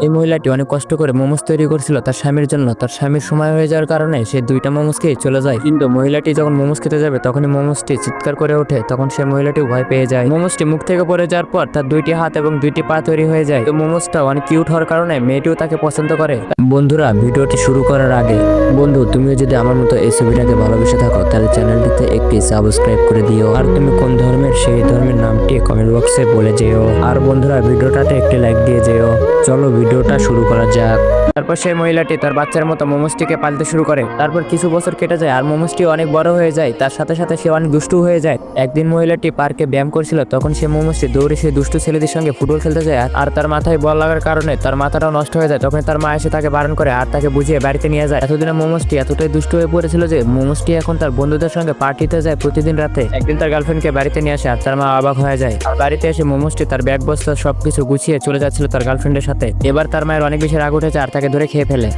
এই মহিলাটি অনেক কষ্ট করে মোমোস তৈরি করছিল তার স্বামীর জন্য। তার স্বামীর সময় হয়ে যাওয়ার কারণে সে দুইটা মোমোস খেয়ে চলে যায়। কিন্তু মহিলাটি যখন মোমোস খেতে যাবে তখনই মোমোসটি চিৎকার করে ওঠে। তখন সে মহিলাটি ভয় পেয়ে যায়। মোমোসটি মুখ থেকে পড়ে যাওয়ার পর তার দুইটি হাত এবং দুইটি পা তৈরি হয়ে যায়। তো মোমোসটা অনেক কিউট হওয়ার কারণে মেয়েটিও তাকে পছন্দ করে। বন্ধুরা, ভিডিওটি শুরু করার আগে বন্ধু, তুমিও যদি আমার মতো এই ছবিটাকে ভালোবেসে থাকো তাহলে চ্যানেলটিতে একটি সাবস্ক্রাইব করে দিও। আর তুমি কোন ধর্মের সেই ধর্মের নামটি কমেন্ট বক্সে বলে যেও। আর বন্ধুরা, ভিডিওটাতে একটি লাইক দিয়ে যেও। চলো ভিডিওটা শুরু করা যাক। তারপর সেই মহিলাটি তার বাচ্চার মতো মোমোসটিকে পালতে শুরু করে। তারপর কিছু বছর কেটে যায় আর মোমোসটি অনেক বড় হয়ে যায়। তার সাথে সাথে সে অনেক দুষ্টু হয়ে যায়। একদিন মহিলাটি পার্কে ব্যায়াম করছিল, তখন সে মোমোসটি দৌড়ে সেই দুষ্টু ছেলেদের সঙ্গে ফুটবল খেলতে যায়। আর তার মাথায় বল লাগার কারণে তার মাথাটাও নষ্ট হয়ে যায়। তখন তার মা এসে তাকে বারণ করে আর তাকে বুঝিয়ে বাড়িতে নিয়ে যায়। এতদিনে মোমোসটি এতটাই দুষ্টু হয়ে পড়েছিল যে মোমোসটি এখন তার বন্ধুদের সঙ্গে পার্টিতে যায় প্রতিদিন রাতে। একদিন তার গার্লফ্রেন্ডকে বাড়িতে নিয়ে আসে আর তার মা অবাক হয়ে যায়। আর বাড়িতে এসে মোমোসটি তার ব্যাগ বস্তা সবকিছু গুছিয়ে চলে যাচ্ছিল তার গার্লফ্রেন্ডের সাথে। এবার তার মায়ের অনেক বেশি রাগ উঠেছে আর তাকে ধরে খেয়ে ফেলে।